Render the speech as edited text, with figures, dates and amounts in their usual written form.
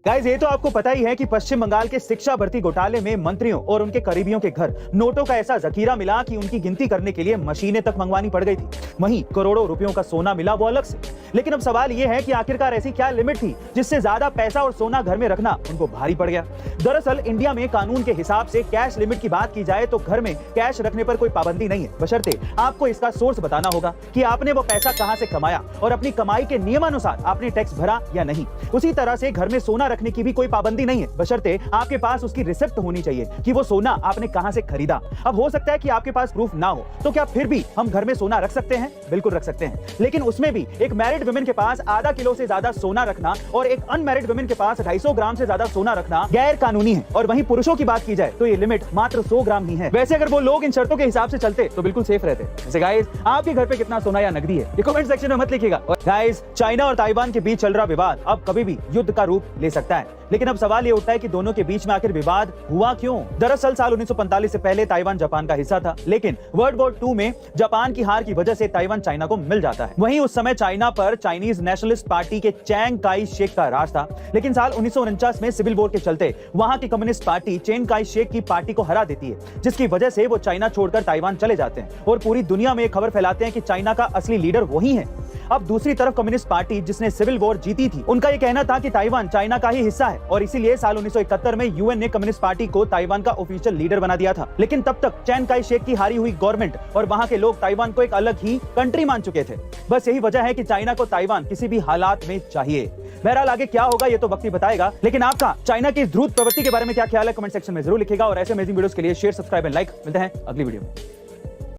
Guys, ये तो आपको पता ही है कि पश्चिम बंगाल के शिक्षा भर्ती घोटाले में मंत्रियों और उनके करीबियों के घर नोटों का ऐसा जखीरा मिला कि उनकी गिनती करने के लिए मशीनें तक मंगवानी पड़ गई थी। वहीं करोड़ों रुपयों का सोना मिला, वो अलग से। लेकिन अब सवाल ये है कि आखिरकार ऐसी क्या लिमिट थी जिससे ज्यादा पैसा और सोना घर में रखना उनको भारी पड़ गया। दरअसल इंडिया में कानून के हिसाब से कैश लिमिट की बात की जाए तो घर में कैश रखने पर कोई पाबंदी नहीं है, बशर्ते आपको इसका सोर्स बताना होगा कि आपने वो पैसा कहां से कमाया और अपनी कमाई के नियमानुसार आपने टैक्स भरा या नहीं। उसी तरह से घर में सोना रखने की भी कोई पाबंदी नहीं है, बशर्ते आपके पास उसकी रिसिप्ट होनी चाहिए कि वो सोना आपने कहां से खरीदा। अब हो सकता है कि आपके पास प्रूफ ना हो, तो क्या फिर भी हम घर में सोना रख सकते हैं? बिल्कुल रख सकते हैं, लेकिन उसमें भी एक मैरिड वुमेन के पास आधा किलो से ज्यादा सोना रखना और एक अनमैरिड वुमेन के पास 250 ग्राम से ज्यादा सोना रखना गैर कानूनी है। और वहीं पुरुषों की बात की जाए तो ये लिमिट मात्र 100 ग्राम ही है। वैसे अगर वो लोग इन शर्तों के हिसाब से चलते तो बिल्कुल सेफ रहते। वैसे गाइस, आपके घर पे कितना सोना या नकदी है, ये कमेंट सेक्शन में मत लिखिएगा। और गाइस, चाइना और ताइवान के बीच चल रहा विवाद अब कभी भी युद्ध का रूप ले सकता है, लेकिन अब सवाल ये उठता है कि दोनों के बीच में आखिर विवाद हुआ क्यों? दरअसल साल 1945 से पहले ताइवान जापान का हिस्सा था, लेकिन वर्ल्ड वॉर 2 में जापान की हार की वजह से ताइवान चाइना को मिल जाता है। वहीं उस समय चाइना पर चाइनीज नेशनलिस्ट पार्टी के चैंग काई शेक का राज था, लेकिन साल 1949 में सिविल वॉर के चलते वहां की communist party Chiang Kai Shek की पार्टी को हरा देती है, जिसकी वजह से वो चाइना छोड़कर ताइवान चले जाते हैं और पूरी दुनिया में खबर फैलाते हैं कि चाइना का असली लीडर वही है। अब दूसरी तरफ कम्युनिस्ट पार्टी जिसने सिविल वॉर जीती थी, उनका ये कहना था कि ताइवान चाइना का ही हिस्सा है और इसीलिए साल 1971 में यूएन ने कम्युनिस्ट पार्टी को ताइवान का ऑफिशियल लीडर बना दिया था। लेकिन तब तक चैन काई शेक की हारी हुई गवर्नमेंट और वहां के लोग ताइवान को एक अलग ही कंट्री मान चुके थे। बस यही वजह है कि चाइना को ताइवान किसी भी हालात में चाहिए। बहरहाल आगे क्या होगा ये तो वक्त ही बताएगा, लेकिन आपका चाइना की ध्रुव प्रवृत्ति के बारे में क्या ख्याल है कमेंट सेक्शन में जरूर लिखिएगा। और ऐसे अमेजिंग वीडियोस के लिए शेयर, सब्सक्राइब एंड लाइक। मिलते हैं अगली वीडियो में।